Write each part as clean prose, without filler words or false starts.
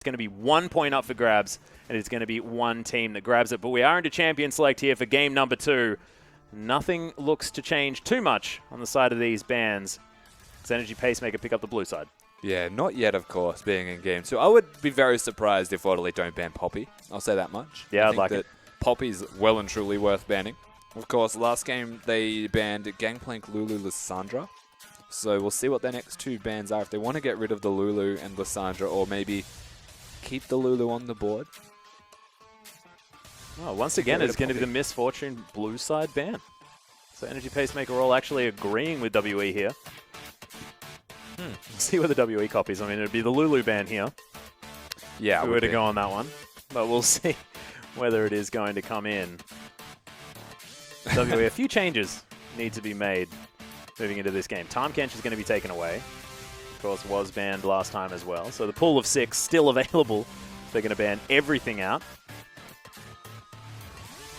It's going to be 1 point up for grabs, and it's going to be one team that grabs it. But we are into champion select here for game number 2. Nothing looks to change too much on the side of these bands. Does Energy Pacemaker pick up the blue side? Yeah, not yet, of course, being in game 2. I would be very surprised if Elite don't ban Poppy. I'll say that much. Yeah, I think I'd like that it. Poppy's well and truly worth banning. Of course, last game they banned Gangplank, Lulu, Lissandra. So we'll see what their next 2 bans are. If they want to get rid of the Lulu and Lissandra, or maybe keep the Lulu on the board. Oh, once again, it's going to be the Misfortune blue side ban. So Energy Pacemaker all actually agreeing with WE here. See where the WE copies. I mean, it'd be the Lulu ban here. Yeah, If we were to go on that one. But we'll see whether it is going to come in. WE, a few changes need to be made moving into this game. Time Kench is going to be taken away. Of course, was banned last time as well. So the pool of 6 still available. They're going to ban everything out.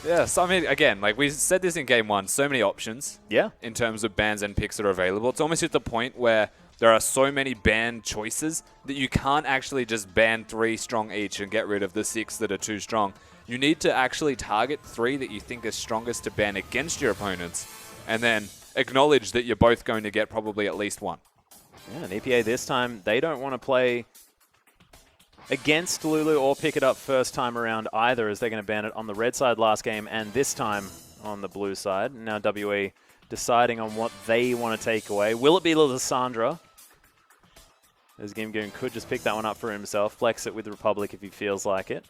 Yes, I mean, again, like we said this in game 1, so many options. Yeah. In terms of bans and picks that are available. It's almost at the point where there are so many ban choices that you can't actually just ban 3 strong each and get rid of the 6 that are too strong. You need to actually target 3 that you think are strongest to ban against your opponents, and then acknowledge that you're both going to get probably at least 1. Yeah, and EPA this time, they don't want to play against Lulu or pick it up first time around either, as they're going to ban it on the red side last game and this time on the blue side. Now WE deciding on what they want to take away. Will it be Lissandra? As Gimgoon could just pick that one up for himself, flex it with the Republic if he feels like it.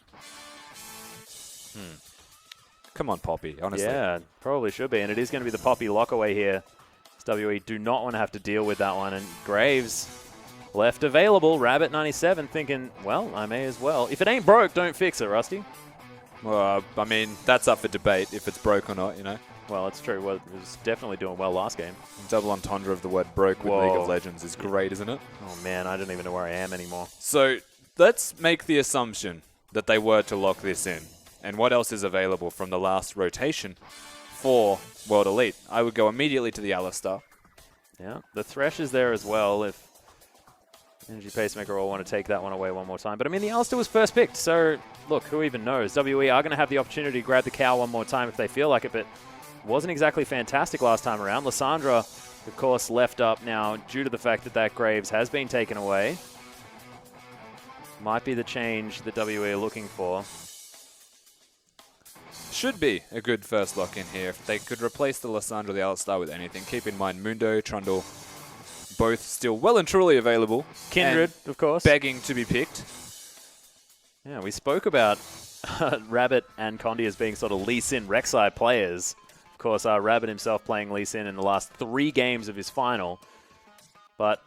Come on, Poppy, honestly. Yeah, probably should be. And it is going to be the Poppy lockaway here. WE do not want to have to deal with that one. And Graves left available. Rabbit97 thinking, well, I may as well. If it ain't broke, don't fix it, Rusty. Well, I mean, that's up for debate if it's broke or not, you know. Well, it's true. Well, it was definitely doing well last game. Double entendre of the word broke with League of Legends is great, isn't it? Oh, man, I don't even know where I am anymore. So let's make the assumption that they were to lock this in. And what else is available from the last rotation for World Elite? I would go immediately to the Alistar. Yeah, the Thresh is there as well if Energy Pacemaker all want to take that one away one more time. But, I mean, the Alistar was first picked, so, look, who even knows? WE are going to have the opportunity to grab the cow one more time if they feel like it, but wasn't exactly fantastic last time around. Lissandra, of course, left up now due to the fact that that Graves has been taken away. Might be the change that WE are looking for. Should be a good first lock in here. If they could replace the Lissandra, the Alistar with anything. Keep in mind, Mundo, Trundle, both still well and truly available. Kindred, of course. Begging to be picked. Yeah, we spoke about Rabbit and Condi as being sort of Lee Sin Rek'Sai players. Of course, Rabbit himself playing Lee Sin in the last 3 games of his final. But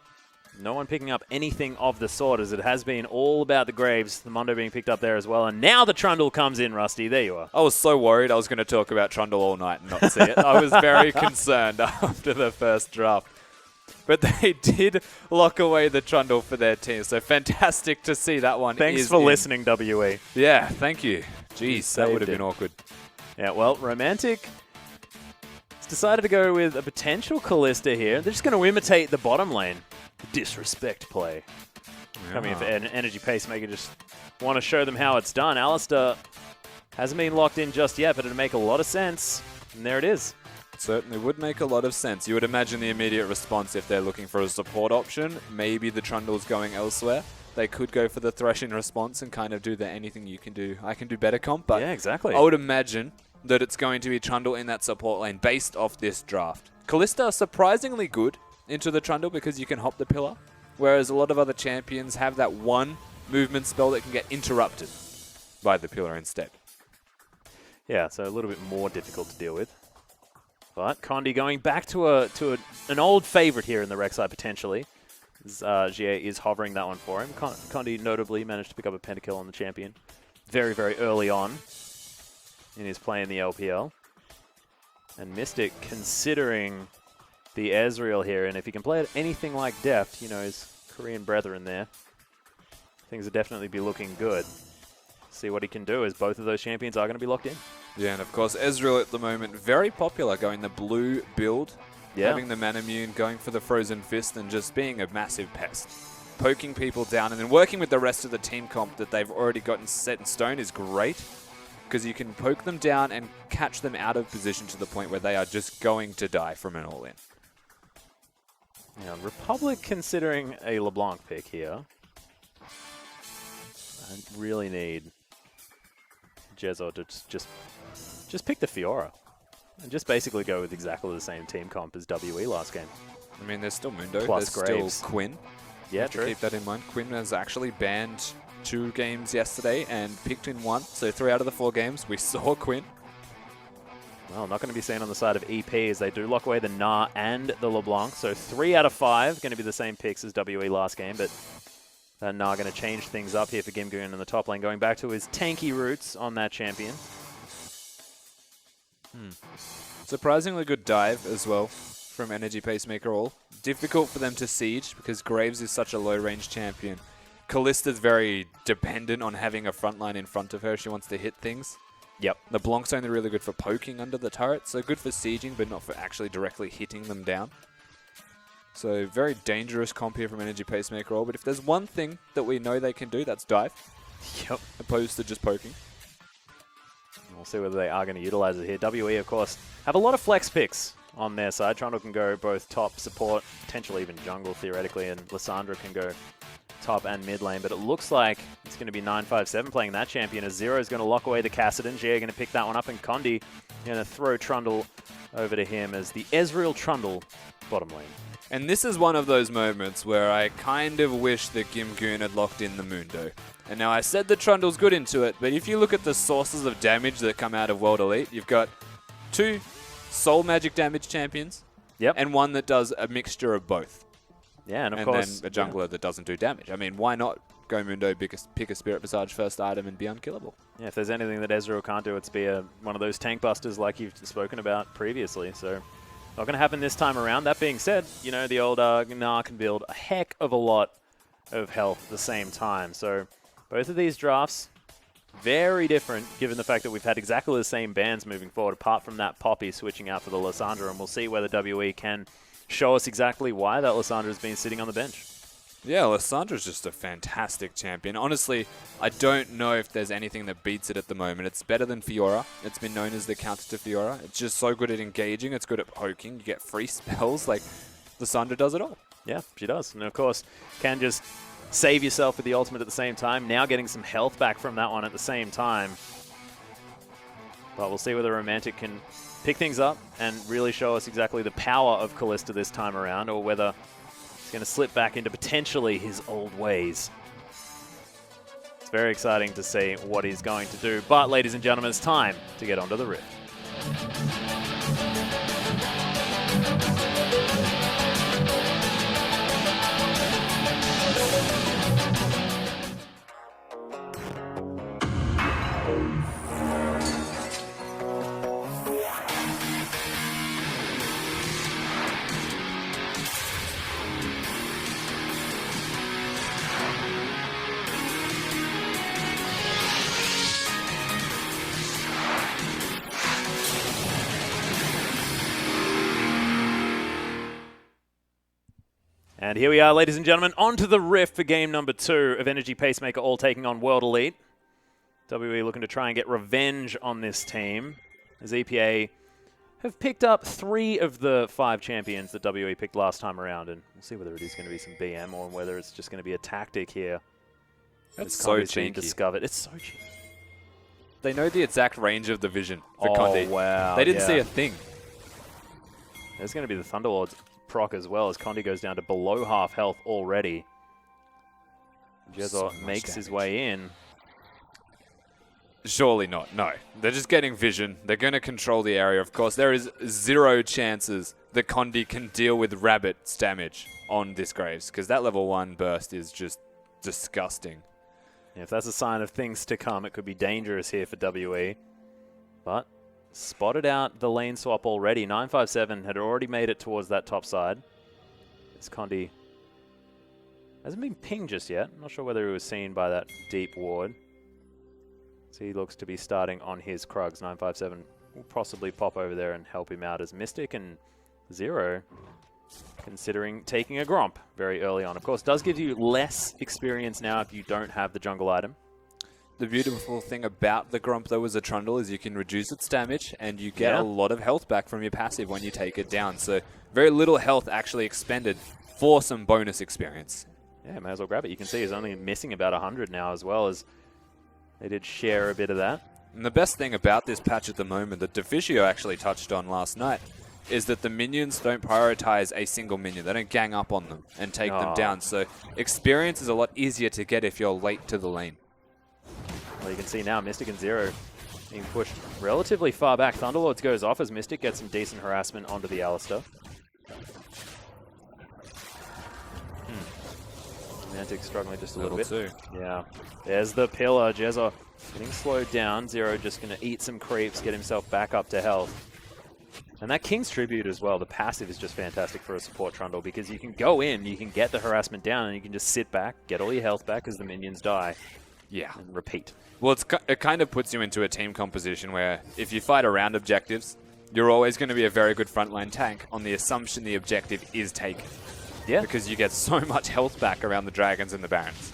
no one picking up anything of the sort, as it has been all about the Graves, the Mundo being picked up there as well. And now the Trundle comes in, Rusty. There you are. I was so worried I was going to talk about Trundle all night and not see it. I was very concerned after the first draft. But they did lock away the Trundle for their team, so fantastic to see that one. Thanks for listening, WE. Yeah, thank you. Jeez, that would have been awkward. Yeah, well, Romantic has decided to go with a potential Callista here. They're just going to imitate the bottom lane. Disrespect play. Coming in for Energy Pacemaker, just want to show them how it's done. Alistar hasn't been locked in just yet, but it'd make a lot of sense. And there it is. Certainly would make a lot of sense. You would imagine the immediate response if they're looking for a support option. Maybe the Trundle's going elsewhere. They could go for the Thresh in response and kind of do the anything you can do, I can do better comp. But yeah, exactly. I would imagine that it's going to be Trundle in that support lane based off this draft. Callista surprisingly good into the Trundle because you can hop the pillar, whereas a lot of other champions have that one movement spell that can get interrupted by the pillar instead. Yeah, so a little bit more difficult to deal with. But Condi going back to an old favorite here in the Rek'Sai potentially. GA is hovering that one for him. Condi notably managed to pick up a pentakill on the champion very, very early on in his play in the LPL. And Mystic considering the Ezreal here, and if he can play it anything like Deft, you know, his Korean brethren there, things will definitely be looking good. See what he can do, as both of those champions are going to be locked in. Yeah, and of course, Ezreal at the moment, very popular, going the blue build, having the Manamune, going for the Frozen Fist, and just being a massive pest. poking people down and then working with the rest of the team comp that they've already gotten set in stone is great, because you can poke them down and catch them out of position to the point where they are just going to die from an all-in. Yeah, Republic considering a LeBlanc pick here. I really need Jezzo to just pick the Fiora and just basically go with exactly the same team comp as WE last game. I mean, there's still Mundo, Plus there's Graves. still Quinn. Yeah, To true. keep that in mind. Quinn was actually banned 2 games yesterday and picked in 1. So 3 out of the 4 games, we saw Quinn. Well, not going to be seen on the side of EP as they do lock away the Gnar and the LeBlanc. So 3 out of 5 going to be the same picks as WE last game, but that Gnar going to change things up here for Gimgoon in the top lane, going back to his tanky roots on that champion. Surprisingly good dive as well from Energy Pacemaker all. Difficult for them to siege because Graves is such a low-range champion. Kallista's very dependent on having a front line in front of her if she wants to hit things. Yep. LeBlanc's only really good for poking under the turret, so good for sieging, but not for actually directly hitting them down. So very dangerous comp here from Energy Pacemaker all, but if there's one thing that we know they can do, that's dive, Yep. opposed to just poking. We'll see whether they are going to utilize it here. WE, of course, have a lot of flex picks on their side. Trundle can go both top, support, potentially even jungle, theoretically, and Lissandra can go top and mid lane, but it looks like it's going to be 957 playing that champion as Zero is going to lock away the Kassadin. Gia going to pick that one up, and Condi going to throw Trundle over to him as the Ezreal Trundle bottom lane. And this is one of those moments where I kind of wish that Gimgoon had locked in the Mundo. And now I said that Trundle's good into it, but if you look at the sources of damage that come out of World Elite, you've got 2 soul magic damage champions, Yep. and one that does a mixture of both. Yeah, and of And course, then a jungler that doesn't do damage. I mean, why not go Mundo, pick a Spirit Visage first item and be unkillable? yeah, if there's anything that Ezreal can't do, it's be one of those tank busters like you've spoken about previously. So not going to happen this time around. That being said, you know, the old Gnar can build a heck of a lot of health at the same time. So both of these drafts, very different, given the fact that we've had exactly the same bans moving forward, apart from that Poppy switching out for the Lissandra, and we'll see whether WE can show us exactly why that Lissandra has been sitting on the bench. Yeah, Lissandra's just a fantastic champion. Honestly, I don't know if there's anything that beats it at the moment. It's better than Fiora. It's been known as the counter to Fiora. It's just so good at engaging. It's good at poking. You get free spells. Like, Lissandra does it all. Yeah, she does. And of course, can just save yourself with the ultimate at the same time. Now getting some health back from that one at the same time. But we'll see whether Romantic can pick things up and really show us exactly the power of Callista this time around, or whether he's going to slip back into potentially his old ways. It's very exciting to see what he's going to do. But, ladies and gentlemen, it's time to get onto the Rift. And here we are, ladies and gentlemen, onto the Rift for game number 2 of Energy Pacemaker, all taking on World Elite. WE looking to try and get revenge on this team, as EPA have picked up 3 of the 5 champions that WE picked last time around, and we'll see whether it is going to be some BM or whether it's just going to be a tactic here. That's As so Condi's being cheeky. discovered. It's so cheeky. They know the exact range of the vision for Oh, Condi. wow. They didn't yeah. see a thing. There's going to be the Thunderlord's proc as well, as Condi goes down to below half health already. So Jezza much makes his damage. way in. Surely not. No. They're just getting vision. They're going to control the area. Of course, there is 0 chances that Condi can deal with Rabbit's damage on this Graves, because that level 1 burst is just disgusting. Yeah, if that's a sign of things to come, it could be dangerous here for WE. But spotted out the lane swap already. 957 had already made it towards that top side. This Condi hasn't been pinged just yet. I'm not sure whether he was seen by that deep ward. So he looks to be starting on his Krugs. 957 will possibly pop over there and help him out as Mystic and Zero considering taking a Gromp very early on. Of course, does give you less experience now if you don't have the jungle item. The beautiful thing about the Gromp, though, as a Trundle is you can reduce its damage, and you get a lot of health back from your passive when you take it down. So very little health actually expended for some bonus experience. Yeah, may as well grab it. You can see he's only missing about 100 now, as well as they did share a bit of that. And the best thing about this patch at the moment that Deficio actually touched on last night is that the minions don't prioritize a single minion. They don't gang up on them and take them down. So experience is a lot easier to get if you're late to the lane. Well, you can see now Mystic and Zero being pushed relatively far back. Thunderlords goes off as Mystic gets some decent harassment onto the Alistar. Mantic struggling just a little bit. Too. Yeah. There's the pillar. Jezza getting slowed down. Zero just going to eat some creeps, get himself back up to health. And that King's Tribute as well, the passive is just fantastic for a support Trundle because you can go in, you can get the harassment down, and you can just sit back, get all your health back as the minions die. Yeah. And repeat. Well, it kind of puts you into a team composition where if you fight around objectives, you're always going to be a very good frontline tank on the assumption the objective is taken. Yeah. Because you get so much health back around the Dragons and the Barons.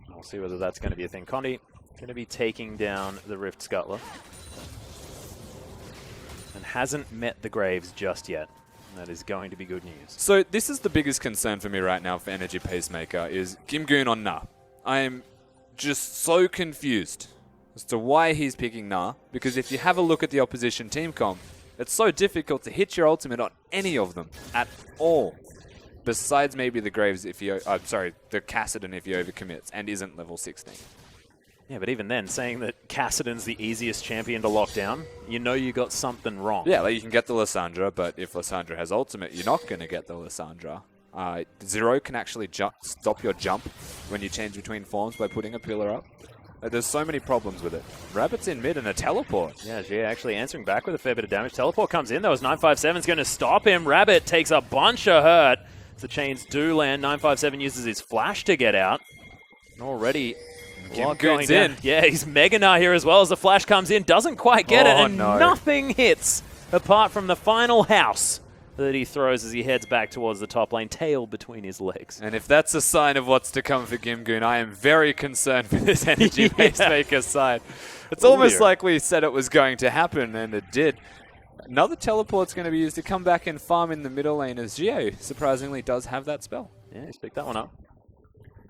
We'll see whether that's going to be a thing. Condi going to be taking down the Rift Scuttler. And hasn't met the Graves just yet. That is going to be good news. So this is the biggest concern for me right now for Energy Pacemaker is Gimgoon on Na. I am just so confused as to why he's picking Na, because if you have a look at the opposition team comp, it's so difficult to hit your ultimate on any of them at all. Besides maybe the Graves if you, the Kassadin if he overcommits and isn't level 16. Yeah, but even then, saying that Kassadin's the easiest champion to lock down, you know you got something wrong. Yeah, like you can get the Lissandra, but if Lissandra has ultimate, you're not going to get the Lissandra. Zero can actually stop your jump when you change between forms by putting a pillar up. There's so many problems with it. Rabbit's in mid and a teleport. Yeah, Gia actually answering back with a fair bit of damage. Teleport comes in, though, as 957's going to stop him. Rabbit takes a bunch of hurt. The chains do land. 957 uses his flash to get out. And already a lot going down. Yeah, he's Mega Gnar here as well as the flash comes in. Doesn't quite get it, and nothing hits apart from the final house that he throws as he heads back towards the top lane, tail between his legs. And if that's a sign of what's to come for Gimgoon, I am very concerned for this Energy Pacemaker side. It's almost like we said it was going to happen, and it did. Another teleport's going to be used to come back and farm in the middle lane as Geo surprisingly does have that spell. Yeah, he's picked that one up.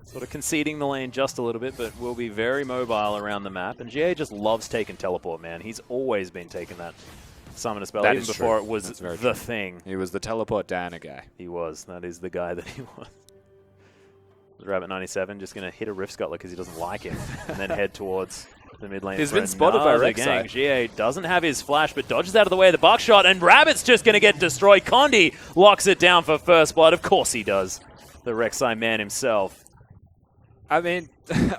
Sort of conceding the lane just a little bit, but will be very mobile around the map. And GA just loves taking teleport, man. He's always been taking that summon a spell, even before it was the thing. He was the teleport Diana guy. He was. That is the guy that he was. Rabbit 97 just going to hit a Rift Scuttler because he doesn't like him, and then head towards the mid lane. He's been spotted by Rek'Sai. GA doesn't have his flash, but dodges out of the way of the buckshot, and Rabbit's just going to get destroyed. Condi locks it down for first blood. Of course he does. The Rek'Sai man himself. I mean,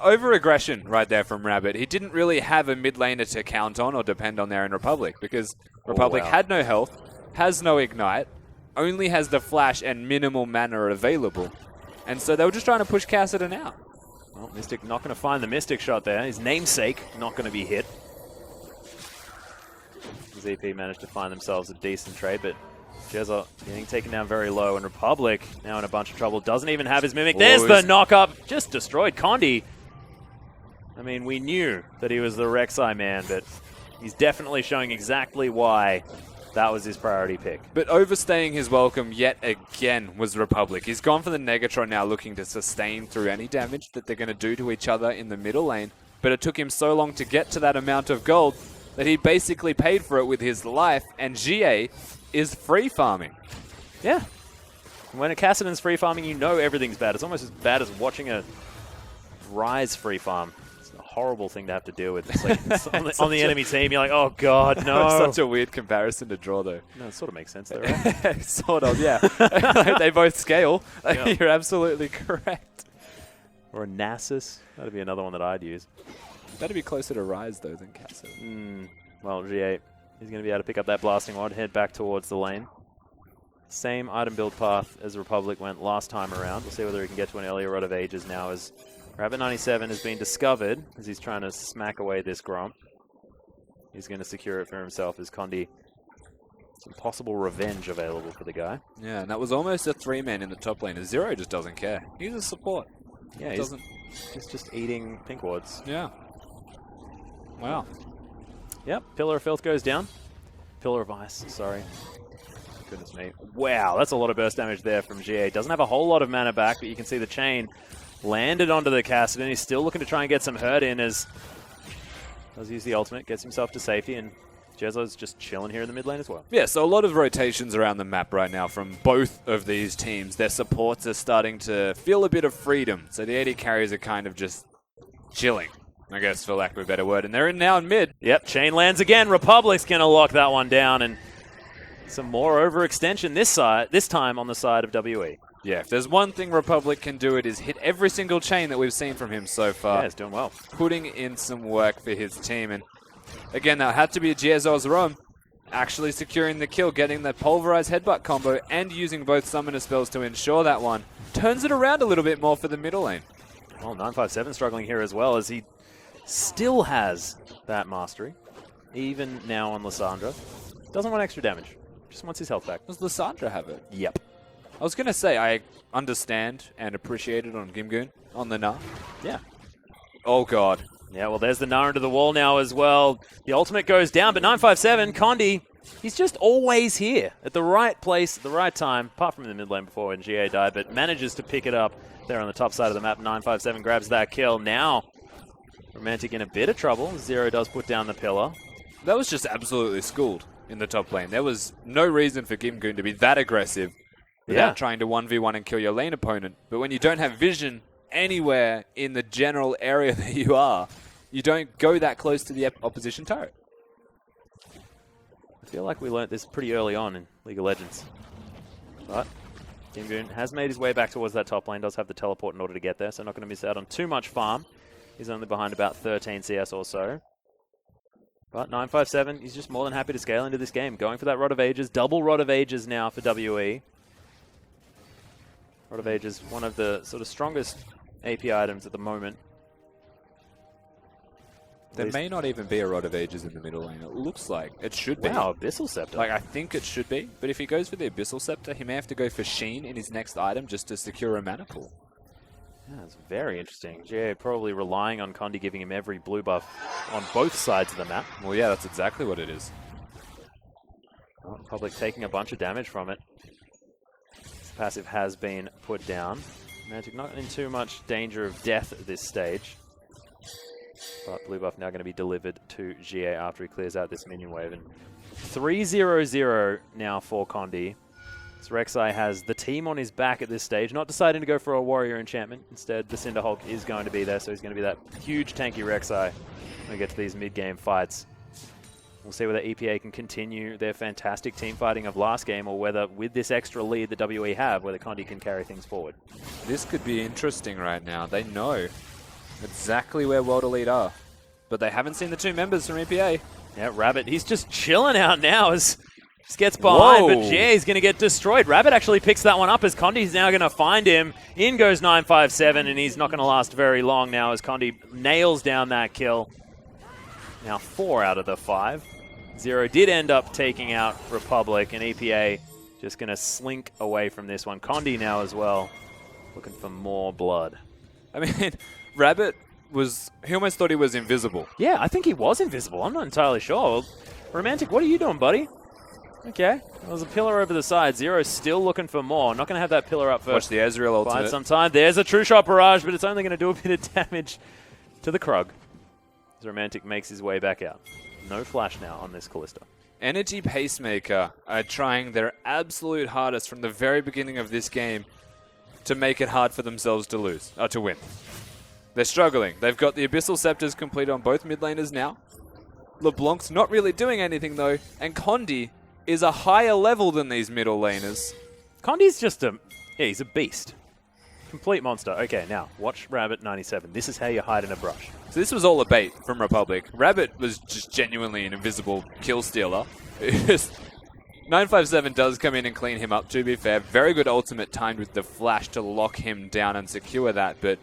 over-aggression right there from Rabbit. He didn't really have a mid laner to count on or depend on there in Republic, because Republic had no health, has no ignite, only has the flash and minimal mana available. And so they were just trying to push Kassadin out. Well, Mystic not going to find the Mystic shot there. His namesake not going to be hit. His EP managed to find themselves a decent trade, but Jezza getting taken down very low, and Republic now in a bunch of trouble. Doesn't even have his Mimic. There's the knock-up. Just destroyed Condi. I mean, we knew that he was the Rek'Sai man, but he's definitely showing exactly why that was his priority pick. But overstaying his welcome yet again was Republic. He's gone for the Negatron now, looking to sustain through any damage that they're going to do to each other in the middle lane. But it took him so long to get to that amount of gold that he basically paid for it with his life, and GA is free farming. Yeah. When a Kassadin's free farming, you know everything's bad. It's almost as bad as watching a Ryze free farm. It's a horrible thing to have to deal with. It's like it's on the enemy team, you're like, oh god, no. Such a weird comparison to draw, though. No, it sort of makes sense though, right? Sort of, yeah. They both scale. Yep. You're absolutely correct. Or a Nasus. That'd be another one that I'd use. That'd be closer to Ryze, though, than Kassadin. Well, G8. He's going to be able to pick up that Blasting Rod, head back towards the lane. Same item build path as Republic went last time around. We'll see whether he can get to an earlier Rod of Ages now, as Rabbit 97 has been discovered as he's trying to smack away this Gromp. He's going to secure it for himself as Condi some possible revenge available for the guy. Yeah, and that was almost a 3-man in the top lane. Zero just doesn't care. He's a support. Yeah, he's just eating pink wards. Yeah. Wow. Yep, Pillar of Filth goes down. Pillar of Ice, sorry. Goodness me. Wow, that's a lot of burst damage there from GA. Doesn't have a whole lot of mana back, but you can see the chain landed onto the Cassidy. He's still looking to try and get some hurt in as does use the ultimate, gets himself to safety, and Jezzo's just chilling here in the mid lane as well. Yeah, so a lot of rotations around the map right now from both of these teams. Their supports are starting to feel a bit of freedom. So the AD carries are kind of just chilling, I guess, for lack of a better word. And they're in now in mid. Yep, chain lands again. Republic's going to lock that one down, and some more overextension this time on the side of WE. Yeah, if there's one thing Republic can do, it is hit every single chain that we've seen from him so far. Yeah, he's doing well. Putting in some work for his team. And again, that had to be a Jezzo's roam. Actually securing the kill, getting the pulverized headbutt combo, and using both summoner spells to ensure that one. Turns it around a little bit more for the middle lane. Well, 957 struggling here as well, as he still has that mastery, even now on Lissandra. Doesn't want extra damage, just wants his health back. Does Lissandra have it? Yep. I was going to say, I understand and appreciate it on Gimgoon, on the Gnar. Yeah. Oh, God. Yeah, well, there's the Gnar into the wall now as well. The ultimate goes down, but 957, Condi, he's just always here at the right place at the right time, apart from in the mid lane before when GA died, but manages to pick it up there on the top side of the map. 957 grabs that kill. Now, Romantic in a bit of trouble. Zero does put down the pillar. That was just absolutely schooled in the top lane. There was no reason for Gimgoon to be that aggressive without trying to 1v1 and kill your lane opponent. But when you don't have vision anywhere in the general area that you are, you don't go that close to the opposition turret. I feel like we learnt this pretty early on in League of Legends. But Gimgoon has made his way back towards that top lane, does have the teleport in order to get there, so not going to miss out on too much farm. He's only behind about 13 CS or so. But 957, he's just more than happy to scale into this game. Going for that Rod of Ages, double Rod of Ages now for WE. Rod of Ages, one of the sort of strongest AP items at the moment. There may not even be a Rod of Ages in the middle lane. It looks like it should be. Wow, Abyssal Scepter. Like, I think it should be. But if he goes for the Abyssal Scepter, he may have to go for Sheen in his next item just to secure a mana pool. Yeah, that's very interesting. GA probably relying on Condi giving him every blue buff on both sides of the map. Well, yeah, that's exactly what it is. Well, Public taking a bunch of damage from it. His passive has been put down. Magic not in too much danger of death at this stage. But blue buff now going to be delivered to GA after he clears out this minion wave. And 3-0-0 now for Condi. So Rek'Sai has the team on his back at this stage, not deciding to go for a warrior enchantment. Instead, the Cinderhulk is going to be there, so he's going to be that huge tanky Rek'Sai when we get to these mid-game fights. We'll see whether EPA can continue their fantastic team fighting of last game, or whether with this extra lead that WE have, whether Condi can carry things forward. This could be interesting right now. They know exactly where World Elite are, but they haven't seen the two members from EPA. Yeah, Rabbit, he's just chilling out now as just gets behind, Whoa. but GA is going to get destroyed. Rabbit actually picks that one up as Condi's now going to find him. In goes 957, and he's not going to last very long now as Condi nails down that kill. Now 4 out of the 5. Zero did end up taking out Republic, and EPA just going to slink away from this one. Condi now as well, looking for more blood. I mean, Rabbit he almost thought he was invisible. Yeah, I think he was invisible. I'm not entirely sure. Romantic, what are you doing, buddy? Okay. There's a pillar over the side. Zero's still looking for more. Not going to have that pillar up for Watch the Ezreal ultimate. quite some time. There's a True Shot Barrage, but it's only going to do a bit of damage to the Krug. As Romantic makes his way back out. No flash now on this Kalista. Energy Pacemaker are trying their absolute hardest from the very beginning of this game to make it hard for themselves to win. They're struggling. They've got the Abyssal Scepters complete on both mid laners now. LeBlanc's not really doing anything though, and Condi is a higher level than these middle laners. Condi's just he's a beast. Complete monster. Okay, now, watch Rabbit 97. This is how you hide in a brush. So this was all a bait from Republic. Rabbit was just genuinely an invisible kill stealer. 957 does come in and clean him up, to be fair. Very good ultimate timed with the flash to lock him down and secure that, but,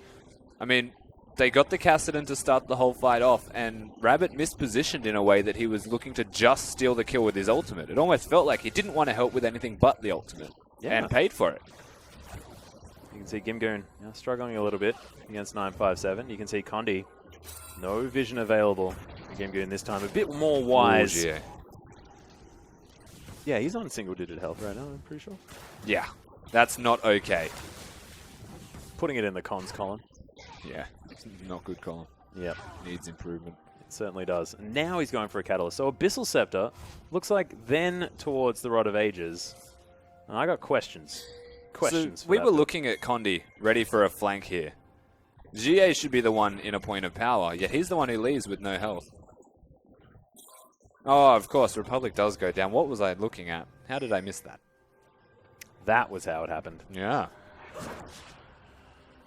I mean, they got the Kassadin to start the whole fight off, and Rabbit mispositioned in a way that he was looking to just steal the kill with his ultimate. It almost felt like he didn't want to help with anything but the ultimate, and paid for it. You can see Gimgoon struggling a little bit against 957. You can see Condi, no vision available for Gimgoon this time. A bit more wise. Ooh, yeah, he's on single-digit health right now, I'm pretty sure. Yeah, that's not okay. Putting it in the cons column. Yeah, not good, Colin. Yep. Needs improvement. It certainly does. And now he's going for a Catalyst. So Abyssal Scepter looks like then towards the Rod of Ages. And I got questions. So we were looking at Condi, ready for a flank here. GA should be the one in a point of power, yet he's the one who leaves with no health. Oh, of course, Republic does go down. What was I looking at? How did I miss that? That was how it happened. Yeah.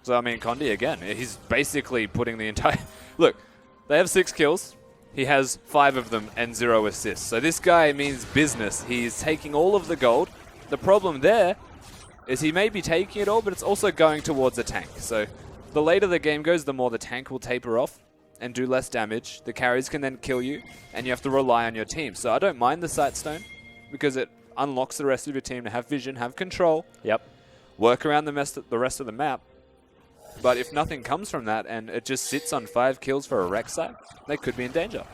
So, I mean, Condi, again, he's basically putting the entire... Look, they have 6 kills. He has 5 of them and 0 assists. So this guy means business. He's taking all of the gold. The problem there is he may be taking it all, but it's also going towards a tank. So the later the game goes, the more the tank will taper off and do less damage. The carries can then kill you, and you have to rely on your team. So I don't mind the Sightstone, because it unlocks the rest of your team to have vision, have control. Yep. Work around the rest of the map. But if nothing comes from that and it just sits on 5 kills for a Rek'Sai, they could be in danger.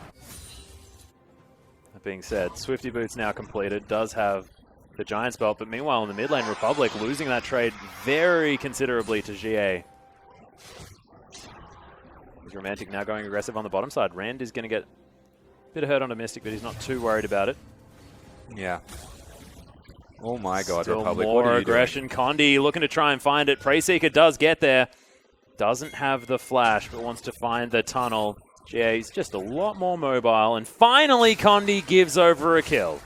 That being said, Swifty Boots now completed, does have the Giant's Belt, but meanwhile in the mid lane, Republic losing that trade very considerably to GA. He's Romantic now going aggressive on the bottom side. Rand is going to get a bit of hurt on a Mystic, but he's not too worried about it. Yeah. Oh my god, Still Republic, more what are you aggression. doing? Condi looking to try and find it. PACEMAKER does get there. Doesn't have the flash, but wants to find the tunnel. GA's just a lot more mobile. And finally, Condi gives over a kill.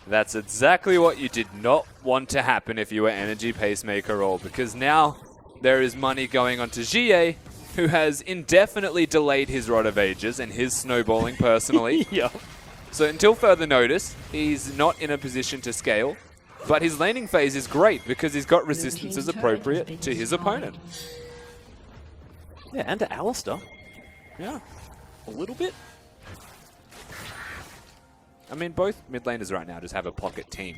That's exactly what you did not want to happen if you were Energy PACEMAKER all, because now there is money going on to GA, who has indefinitely delayed his Rod of Ages and his snowballing personally. Yep. So until further notice, he's not in a position to scale, but his laning phase is great because he's got resistances appropriate to his opponent. Yeah, and to Alistair. Yeah, a little bit. I mean, both mid laners right now just have a pocket team.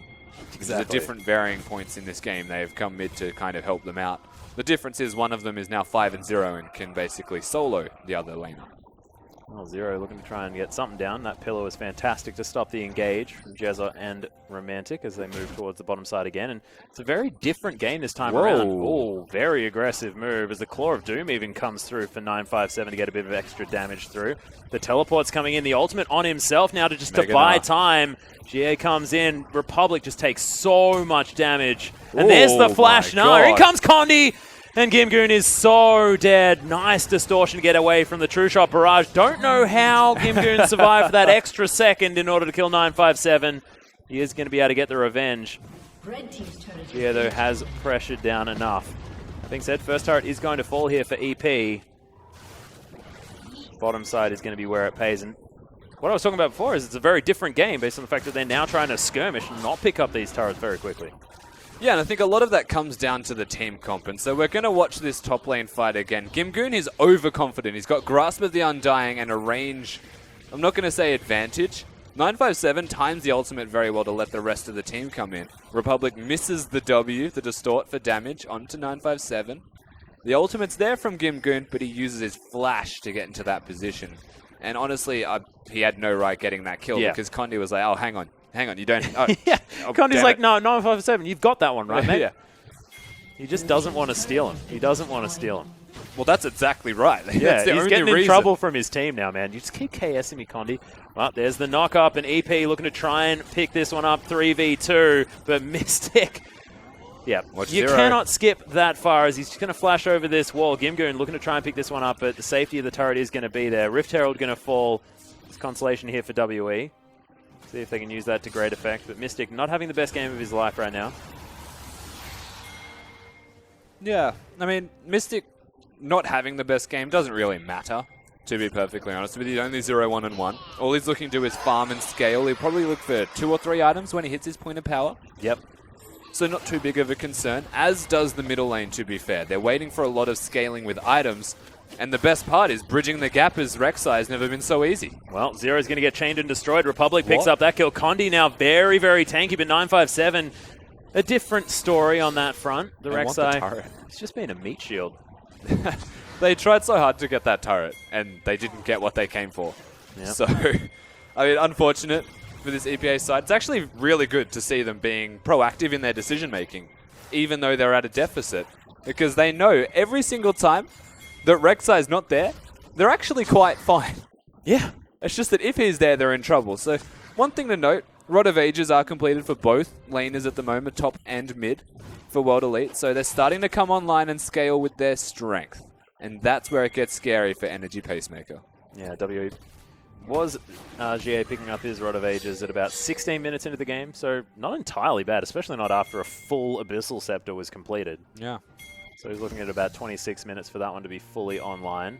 Exactly. There's different varying points in this game. They have come mid to kind of help them out. The difference is one of them is now 5-0 and can basically solo the other laner. Well, Zero looking to try and get something down. That pillar was fantastic to stop the engage from Jezza and Romantic as they move towards the bottom side again. And it's a very different game this time around. Oh, very aggressive move as the Claw of Doom even comes through for 957 to get a bit of extra damage through. The teleport's coming in. The ultimate on himself now to buy time. GA comes in. Republic just takes so much damage. And there's the flash. No, here comes Condi. And Gimgoon is so dead. Nice distortion to get away from the True Shot barrage. Don't know how Gimgoon survived for that extra second in order to kill 957. He is going to be able to get the revenge. Yeah, though, has pressured down enough. That being said, first turret is going to fall here for EP. Bottom side is going to be where it pays. And what I was talking about before is it's a very different game based on the fact that they're now trying to skirmish and not pick up these turrets very quickly. Yeah, and I think a lot of that comes down to the team comp. And so we're going to watch this top lane fight again. Gimgoon is overconfident. He's got Grasp of the Undying and a range, I'm not going to say advantage. 957 times the ultimate very well to let the rest of the team come in. Republic misses the W, the distort for damage, onto 957. The ultimate's there from Gimgoon, but he uses his flash to get into that position. And honestly, he had no right getting that kill because Condi was like, oh, hang on, you don't... Oh, yeah, Condi's like, no, 957, you've got that one, right, mate? Yeah. He just doesn't want to steal him. He doesn't want to steal him. Well, that's exactly right. Yeah, he's getting in trouble from his team now, man. You just keep KSing me, Condi. Well, there's the knock-up, and EP looking to try and pick this one up 3v2, but Mystic... Yeah, you cannot skip that far as he's just going to flash over this wall. Gimgoon looking to try and pick this one up, but the safety of the turret is going to be there. Rift Herald going to fall. It's consolation here for WE. See if they can use that to great effect. But Mystic not having the best game of his life right now. Yeah, I mean, Mystic not having the best game doesn't really matter, to be perfectly honest with you. Only 0-1-1. All he's looking to do is farm and scale. He'll probably look for 2 or 3 items when he hits his point of power. Yep. So not too big of a concern, as does the middle lane, to be fair. They're waiting for a lot of scaling with items, And the best part is bridging the gap as Rek'Sai has never been so easy. Well, Zero's going to get chained and destroyed. Republic picks up that kill. Condi now very, very tanky, but 957, a different story on that front. The Rek'Sai, it's just been a meat shield. They tried so hard to get that turret, and they didn't get what they came for. Yep. So, I mean, unfortunate for this EPA side. It's actually really good to see them being proactive in their decision-making, even though they're at a deficit, because they know every single time that Rek'Sai is not there, they're actually quite fine. Yeah. It's just that if he's there, they're in trouble. So, one thing to note, Rod of Ages are completed for both laners at the moment, top and mid, for World Elite. So they're starting to come online and scale with their strength. And that's where it gets scary for Energy Pacemaker. Yeah, WE was GA picking up his Rod of Ages at about 16 minutes into the game, so not entirely bad, especially not after a full Abyssal Scepter was completed. Yeah. So he's looking at about 26 minutes for that one to be fully online.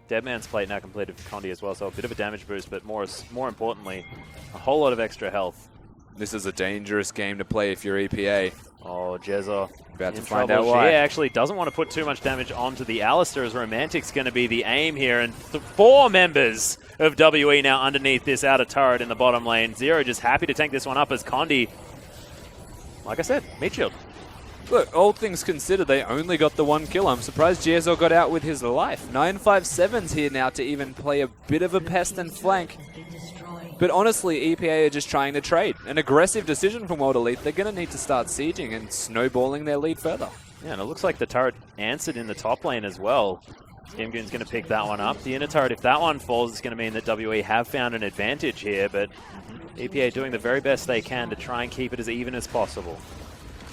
Deadman's Plate now completed for Condi as well, so a bit of a damage boost, but more importantly, a whole lot of extra health. This is a dangerous game to play if you're EPA. Oh, Jezza. About to find out why. She actually doesn't want to put too much damage onto the Alistair, as Romantic's going to be the aim here, and 4 members of WE now underneath this outer turret in the bottom lane. Zero just happy to tank this one up as Condi, like I said, meat shield. Look, all things considered, they only got the 1 kill. I'm surprised Jezzo got out with his life. 957's here now to even play a bit of a pest and flank. But honestly, EPA are just trying to trade. An aggressive decision from World Elite. They're going to need to start sieging and snowballing their lead further. Yeah, and it looks like the turret answered in the top lane as well. Skimgoon's going to pick that one up. The inner turret, if that one falls, it's going to mean that WE have found an advantage here, but EPA doing the very best they can to try and keep it as even as possible.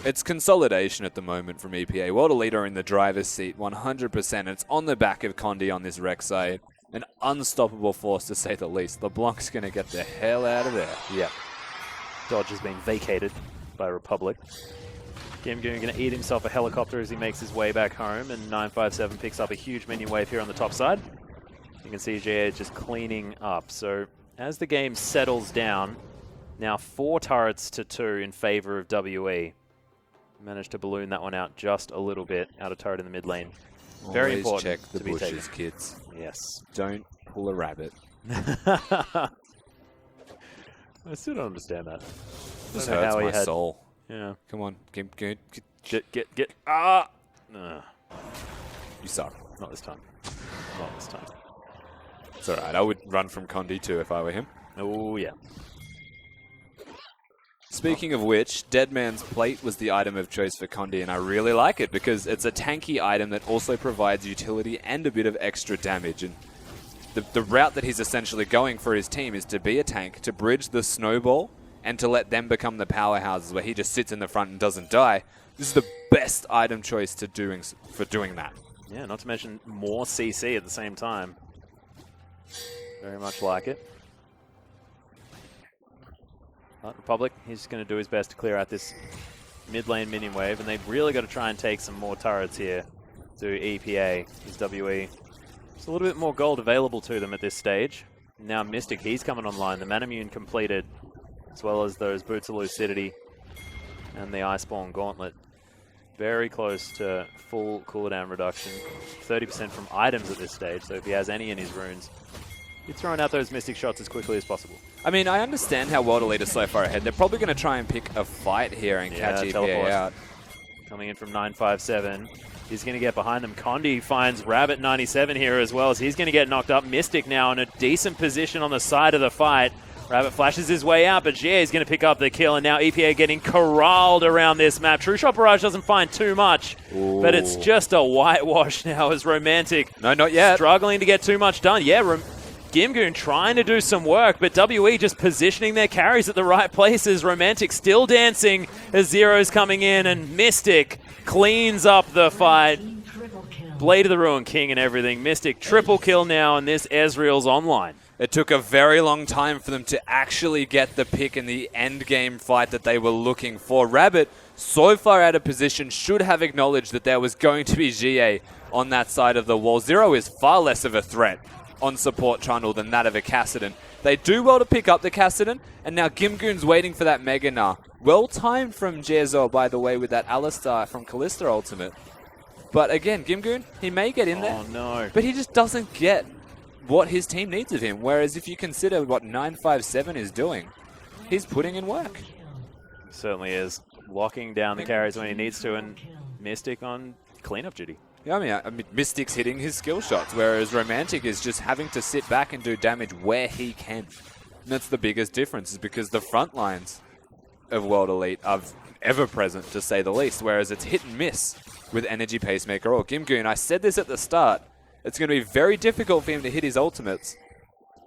It's consolidation at the moment from EPA. World Elite are in the driver's seat 100%. And it's on the back of Condi on this Rek'Sai. An unstoppable force, to say the least. LeBlanc's going to get the hell out of there. Yeah. Dodge has been vacated by Republic. Skimgoon going to eat himself a helicopter as he makes his way back home, and 957 picks up a huge minion wave here on the top side. You can see GA just cleaning up. So as the game settles down, now 4 turrets to 2 in favor of WE. Managed to balloon that one out just a little bit, out of turret in the mid lane. Very important check the to be bushes, taken. kids. Yes. Don't pull a rabbit. I still don't understand that. This hurts my soul. Yeah. Come on, get. Ah! You suck. Not this time. Not this time. It's alright, I would run from Condi too if I were him. Oh, yeah. Speaking of which, Deadman's Plate was the item of choice for Condi, and I really like it because it's a tanky item that also provides utility and a bit of extra damage. And the route that he's essentially going for his team is to be a tank, to bridge the snowball, and to let them become the powerhouses where he just sits in the front and doesn't die. This is the best item choice for doing that. Yeah, not to mention more CC at the same time. Very much like it. Republic, he's going to do his best to clear out this mid lane minion wave, and they've really got to try and take some more turrets here to EPA. His WE. There's a little bit more gold available to them at this stage. Now Mystic, he's coming online. The Manamune completed, as well as those Boots of Lucidity and the Iceborne Gauntlet. Very close to full cooldown reduction. 30% from items at this stage, so if he has any in his runes, he's throwing out those Mystic shots as quickly as possible. I mean, I understand how World Elite is so far ahead. They're probably going to try and pick a fight here and catch EPA out. Coming in from 957. He's going to get behind them. Condi finds Rabbit 97 here as well, as he's going to get knocked up. Mystic now in a decent position on the side of the fight. Rabbit flashes his way out, but GA is going to pick up the kill, and now EPA getting corralled around this map. True Shot Barrage doesn't find too much, but it's just a whitewash now as Romantic. No, not yet. Struggling to get too much done. Yeah, Gimgoon trying to do some work, but WE just positioning their carries at the right places. Romantic still dancing as Zero's coming in, and Mystic cleans up the fight. Blade of the Ruin King and everything. Mystic triple kill now, and this Ezreal's online. It took a very long time for them to actually get the pick in the end game fight that they were looking for. Rabbit, so far out of position, should have acknowledged that there was going to be GA on that side of the wall. Zero is far less of a threat on support Trundle than that of a Kassadin. They do well to pick up the Kassadin, and now Gimgoon's waiting for that Mega Gnar. Well timed from Jezzo, by the way, with that Alistar from Kalista ultimate. But again, Gimgoon, he may get in there. Oh, no. But he just doesn't get what his team needs of him. Whereas if you consider what 957 is doing, he's putting in work. He certainly is. Locking down the carries when he needs to, and Mystic on cleanup duty. Yeah, I mean, Mystic's hitting his skill shots, whereas Romantic is just having to sit back and do damage where he can. And that's the biggest difference, is because the front lines of World Elite are ever-present, to say the least, whereas it's hit and miss with Energy Pacemaker or Gimgoon. I said this at the start. It's going to be very difficult for him to hit his ultimates.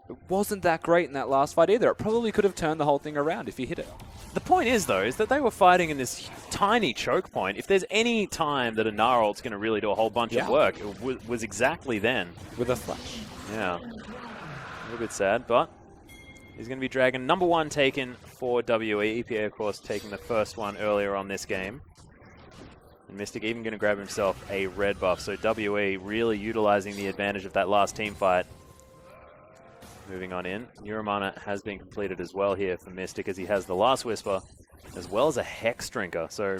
It wasn't that great in that last fight either. It probably could have turned the whole thing around if he hit it. The point is, though, is that they were fighting in this tiny choke point. If there's any time that a Gnarl's going to really do a whole bunch of work, it was exactly then. With a flash. Yeah. A little bit sad, but he's going to be dragging number 1 taken for WE. EPA, of course, taking the first one earlier on this game. And Mystic even going to grab himself a red buff. So WE really utilizing the advantage of that last team fight. Moving on in, Neuramana has been completed as well here for Mystic, as he has the Last Whisper, as well as a Hex Drinker. So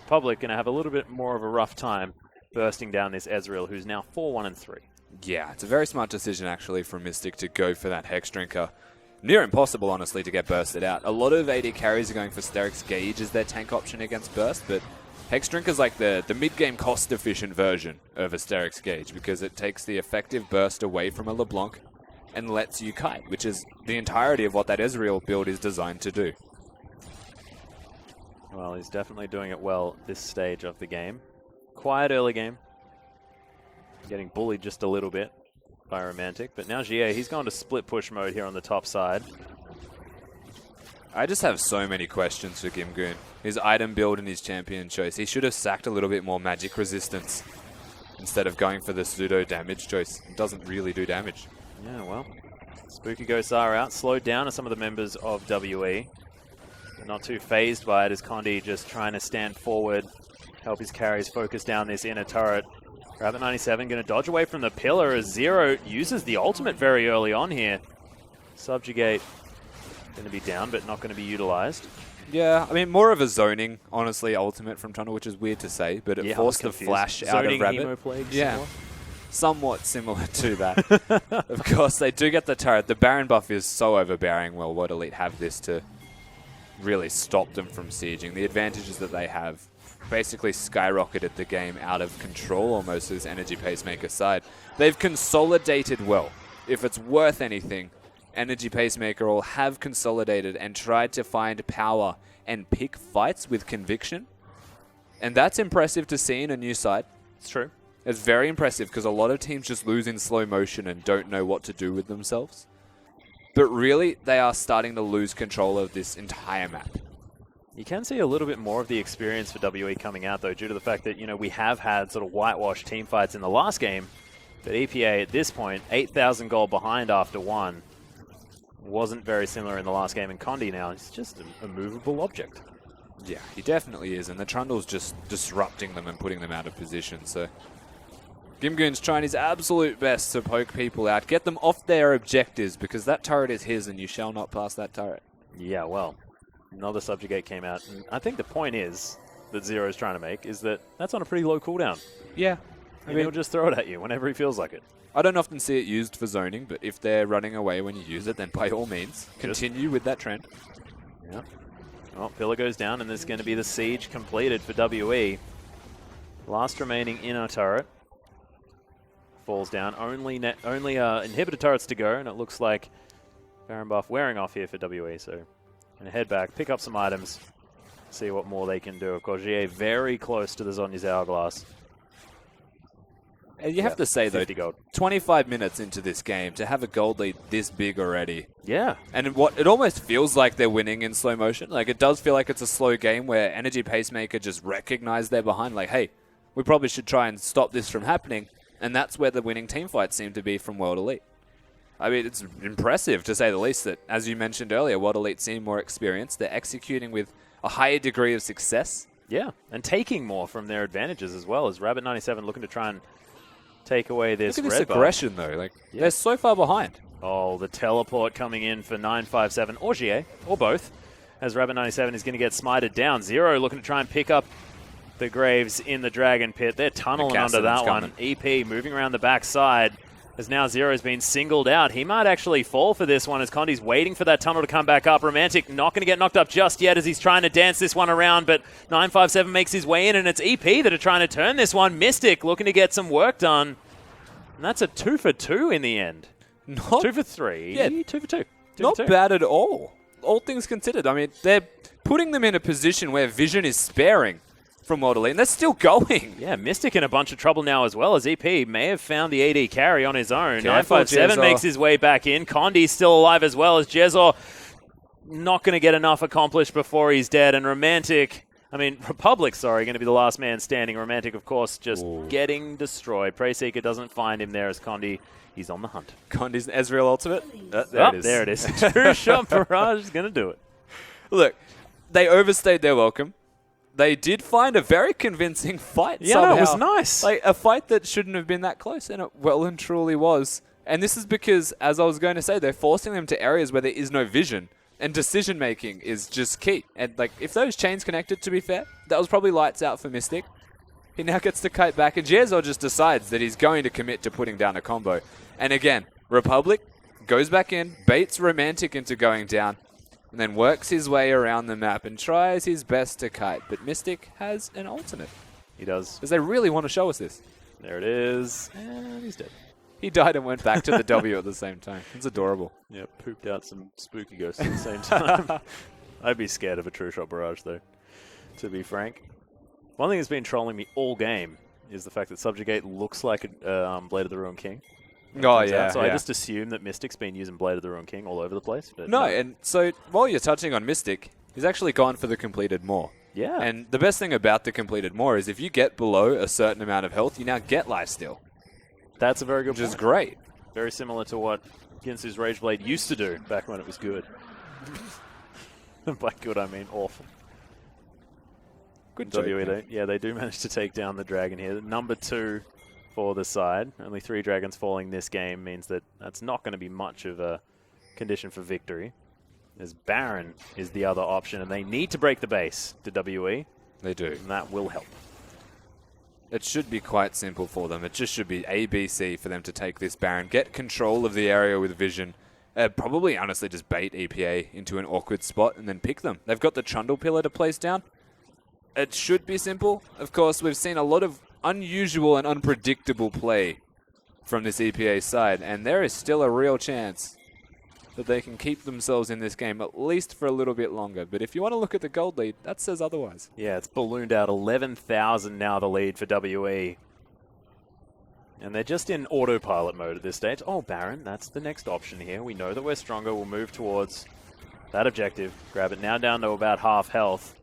Public going to have a little bit more of a rough time bursting down this Ezreal, who's now 4-1-3. Yeah, it's a very smart decision, actually, from Mystic to go for that Hex Drinker. Near impossible, honestly, to get bursted out. A lot of AD carries are going for Steric's Gauge as their tank option against burst, but Hex Drinker's like the mid-game cost-efficient version of a Steric's Gauge, because it takes the effective burst away from a LeBlanc and lets you kite, which is the entirety of what that Ezreal build is designed to do. Well, he's definitely doing it well this stage of the game. Quiet early game. Getting bullied just a little bit by Romantic, but now GA, he's gone to split push mode here on the top side. I just have so many questions for Gimgoon. His item build and his champion choice. He should have sacked a little bit more magic resistance instead of going for the pseudo damage choice. It doesn't really do damage. Yeah, well, Spooky Ghosts are out. Slowed down to some of the members of WE. They're not too phased by it, as Condi just trying to stand forward, help his carries focus down this inner turret. Rabbit97 going to dodge away from the pillar as Zero uses the ultimate very early on here. Subjugate going to be down, but not going to be utilized. Yeah, I mean, more of a zoning, honestly, ultimate from Trundle, which is weird to say, but it forced the flash out of Rabbit. Yeah. Somewhat similar to that. Of course, they do get the turret. The Baron buff is so overbearing. Well, World Elite have this to really stop them from sieging. The advantages that they have basically skyrocketed the game out of control almost as Energy Pacemaker side. They've consolidated well. If it's worth anything, Energy Pacemaker all have consolidated and tried to find power and pick fights with conviction. And that's impressive to see in a new side. It's true. It's very impressive because a lot of teams just lose in slow motion and don't know what to do with themselves. But really, they are starting to lose control of this entire map. You can see a little bit more of the experience for WE coming out, though, due to the fact that, you know, we have had sort of whitewash team fights in the last game. But EPA, at this point, 8,000 gold behind after one. Wasn't very similar in the last game. And Condi now is just a movable object. Yeah, he definitely is. And the Trundle's just disrupting them and putting them out of position. So Gimgoon's trying his absolute best to poke people out, get them off their objectives, because that turret is his and you shall not pass that turret. Yeah, well, another Subjugate came out. And I think the point is that Zero's trying to make is that that's on a pretty low cooldown. Yeah. I mean, he'll just throw it at you whenever he feels like it. I don't often see it used for zoning, but if they're running away when you use it, then by all means, continue with that trend. Yeah. Well, pillar goes down, and there's going to be the siege completed for WE. Last remaining inner turret falls down. Only inhibitor turrets to go, and it looks like Baron buff wearing off here for WE. So, going to head back, pick up some items, see what more they can do. Of course, GA very close to the Zhonya's Hourglass. And you have to say, though, gold. 25 minutes into this game, to have a gold lead this big already. Yeah. And it almost feels like they're winning in slow motion. Like, it does feel like it's a slow game where Energy Pacemaker just recognized they're behind. Like, hey, we probably should try and stop this from happening. And that's where the winning team fights seem to be from World Elite. I mean, it's impressive, to say the least, that, as you mentioned earlier, World Elite seem more experienced. They're executing with a higher degree of success. Yeah, and taking more from their advantages as well, as Rabbit97 looking to try and take away this red Look at this aggression, though. Like, yeah. They're so far behind. Oh, the teleport coming in for 957, or GA, or both, as Rabbit97 is going to get smited down. Zero looking to try and pick up the Graves in the Dragon Pit. They're tunneling under that one. EP moving around the backside. As now Zero's been singled out. He might actually fall for this one as Condi's waiting for that tunnel to come back up. Romantic not going to get knocked up just yet as he's trying to dance this one around, but 957 makes his way in, and it's EP that are trying to turn this one. Mystic looking to get some work done. And that's a 2 for 2 in the end. 2 for 3. Yeah, 2 for 2. Not bad at all. All things considered. I mean, they're putting them in a position where vision is sparing from World Elite, and they're still going. Yeah, Mystic in a bunch of trouble now as well, as EP may have found the AD carry on his own. Careful, 957 makes his way back in. Condi's still alive as well, as Jezor not going to get enough accomplished before he's dead. And Republic, going to be the last man standing. Romantic, of course, just getting destroyed. PACEMAKER doesn't find him there as Condi, he's on the hunt. Condi's Ezreal ultimate. There it is. Two-shot barrage is going to do it. Look, they overstayed their welcome. They did find a very convincing fight somehow. No, it was nice. Like a fight that shouldn't have been that close, and it well and truly was. And this is because, as I was going to say, they're forcing them to areas where there is no vision, and decision-making is just key. And like, if those chains connected, to be fair, that was probably lights out for Mystic. He now gets to kite back, and Jezor just decides that he's going to commit to putting down a combo. And again, Republic goes back in, baits Romantic into going down, and then works his way around the map and tries his best to kite. But Mystic has an ultimate. He does. Because they really want to show us this. There it is. And he's dead. He died and went back to the W at the same time. It's adorable. Yeah, pooped out some spooky ghosts at the same time. I'd be scared of a true shot barrage, though, to be frank. One thing that's been trolling me all game is the fact that Subjugate looks like a Blade of the Ruined King. Oh, yeah. So I just assume that Mystic's been using Blade of the Ruined King all over the place. But no, and so while you're touching on Mystic, he's actually gone for the completed Maw. Yeah. And the best thing about the completed Maw is if you get below a certain amount of health, you now get lifesteal. That's a very good point. Which is great. Very similar to what Ginsu's Rageblade used to do back when it was good. By good, I mean awful. Good job. Yeah, they do manage to take down the dragon here. Number 2 for the side. Only 3 dragons falling this game means that that's not going to be much of a condition for victory. As Baron is the other option, and they need to break the base to WE. They do. And that will help. It should be quite simple for them. It just should be A, B, C for them to take this Baron, get control of the area with vision, probably honestly just bait EPA into an awkward spot and then pick them. They've got the Trundle Pillar to place down. It should be simple. Of course, we've seen a lot of unusual and unpredictable play from this EPA side, and there is still a real chance that they can keep themselves in this game at least for a little bit longer. But if you want to look at the gold lead, that says otherwise. Yeah, it's ballooned out 11,000 now, the lead for WE. And they're just in autopilot mode at this stage. Oh, Baron, that's the next option here. We know that we're stronger. We'll move towards that objective. Grab it now down to about half health.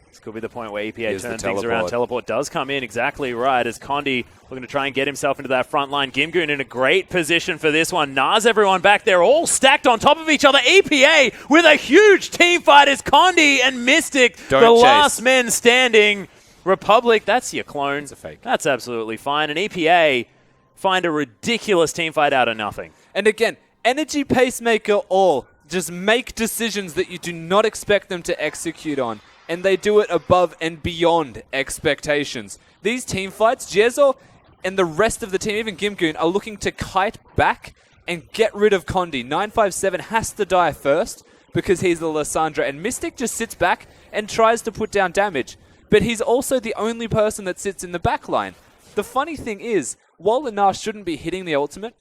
This could be the point where EPA turns things around. Teleport does come in exactly right as Condi looking to try and get himself into that front line. Gimgoon in a great position for this one. Nas everyone back there, all stacked on top of each other. EPA with a huge team fight as Condi and Mystic, last men standing. Republic, that's your clone. It's a fake. That's absolutely fine. And EPA find a ridiculous team fight out of nothing. And again, Energy Pacemaker all just make decisions that you do not expect them to execute on. And they do it above and beyond expectations. These team fights, Jezor and the rest of the team, even Gimgoon, are looking to kite back and get rid of Condi. 957 has to die first because he's the Lysandra, and Mystic just sits back and tries to put down damage. But he's also the only person that sits in the back line. The funny thing is, while Linash shouldn't be hitting the ultimate,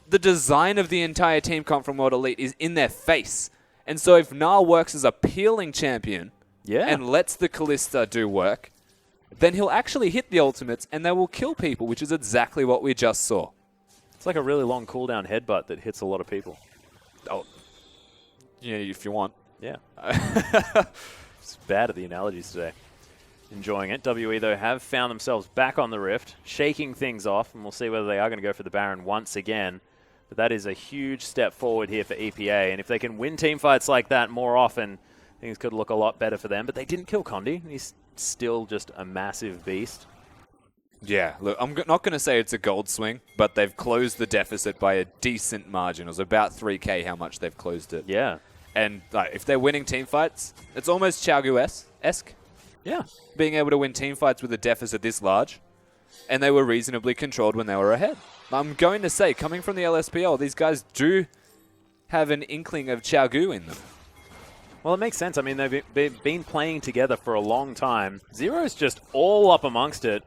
the design of the entire team comp from World Elite is in their face. And so if Nar works as a peeling champion, and lets the Callista do work, then he'll actually hit the ultimates and they will kill people, which is exactly what we just saw. It's like a really long cooldown headbutt that hits a lot of people. Oh, yeah, if you want. Yeah. It's bad at the analogies today. Enjoying it. WE, though, have found themselves back on the Rift, shaking things off, and we'll see whether they are going to go for the Baron once again. But that is a huge step forward here for EPA, and if they can win team fights like that more often, things could look a lot better for them, but they didn't kill Condi. He's still just a massive beast. Yeah, look, I'm not going to say it's a gold swing, but they've closed the deficit by a decent margin. It was about 3k how much they've closed it. Yeah. And if they're winning team fights, it's almost Xiaogu-esque. Yeah. Being able to win team fights with a deficit this large, and they were reasonably controlled when they were ahead. I'm going to say, coming from the LSPL, these guys do have an inkling of Xiaogu in them. Well, it makes sense. I mean, they've been playing together for a long time. Zero's just all up amongst it.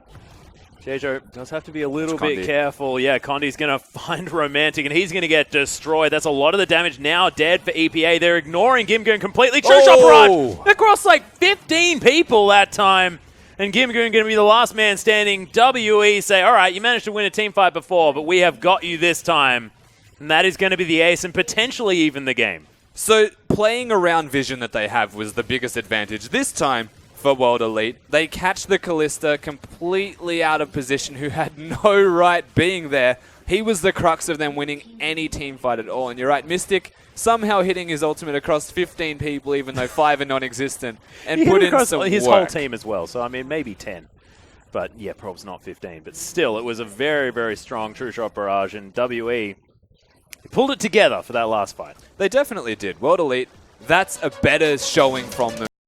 Jejo does have to be a little bit careful. Yeah, Condi's going to find Romantic, and he's going to get destroyed. That's a lot of the damage now dead for EPA. They're ignoring Gimgoon completely. True shot barrage across like 15 people that time. And Gimgoon going to be the last man standing. WE say, all right, you managed to win a team fight before, but we have got you this time. And that is going to be the ace and potentially even the game. So playing around vision that they have was the biggest advantage. This time, for World Elite, they catch the Callista completely out of position who had no right being there. He was the crux of them winning any team fight at all. And you're right, Mystic somehow hitting his ultimate across 15 people, even though 5 are non-existent, and put in some his work. whole team as well. So, I mean, maybe 10. But, yeah, probably not 15. But still, it was a very, very strong True Shot barrage. And WE pulled it together for that last fight. They definitely did. World Elite, that's a better showing from them.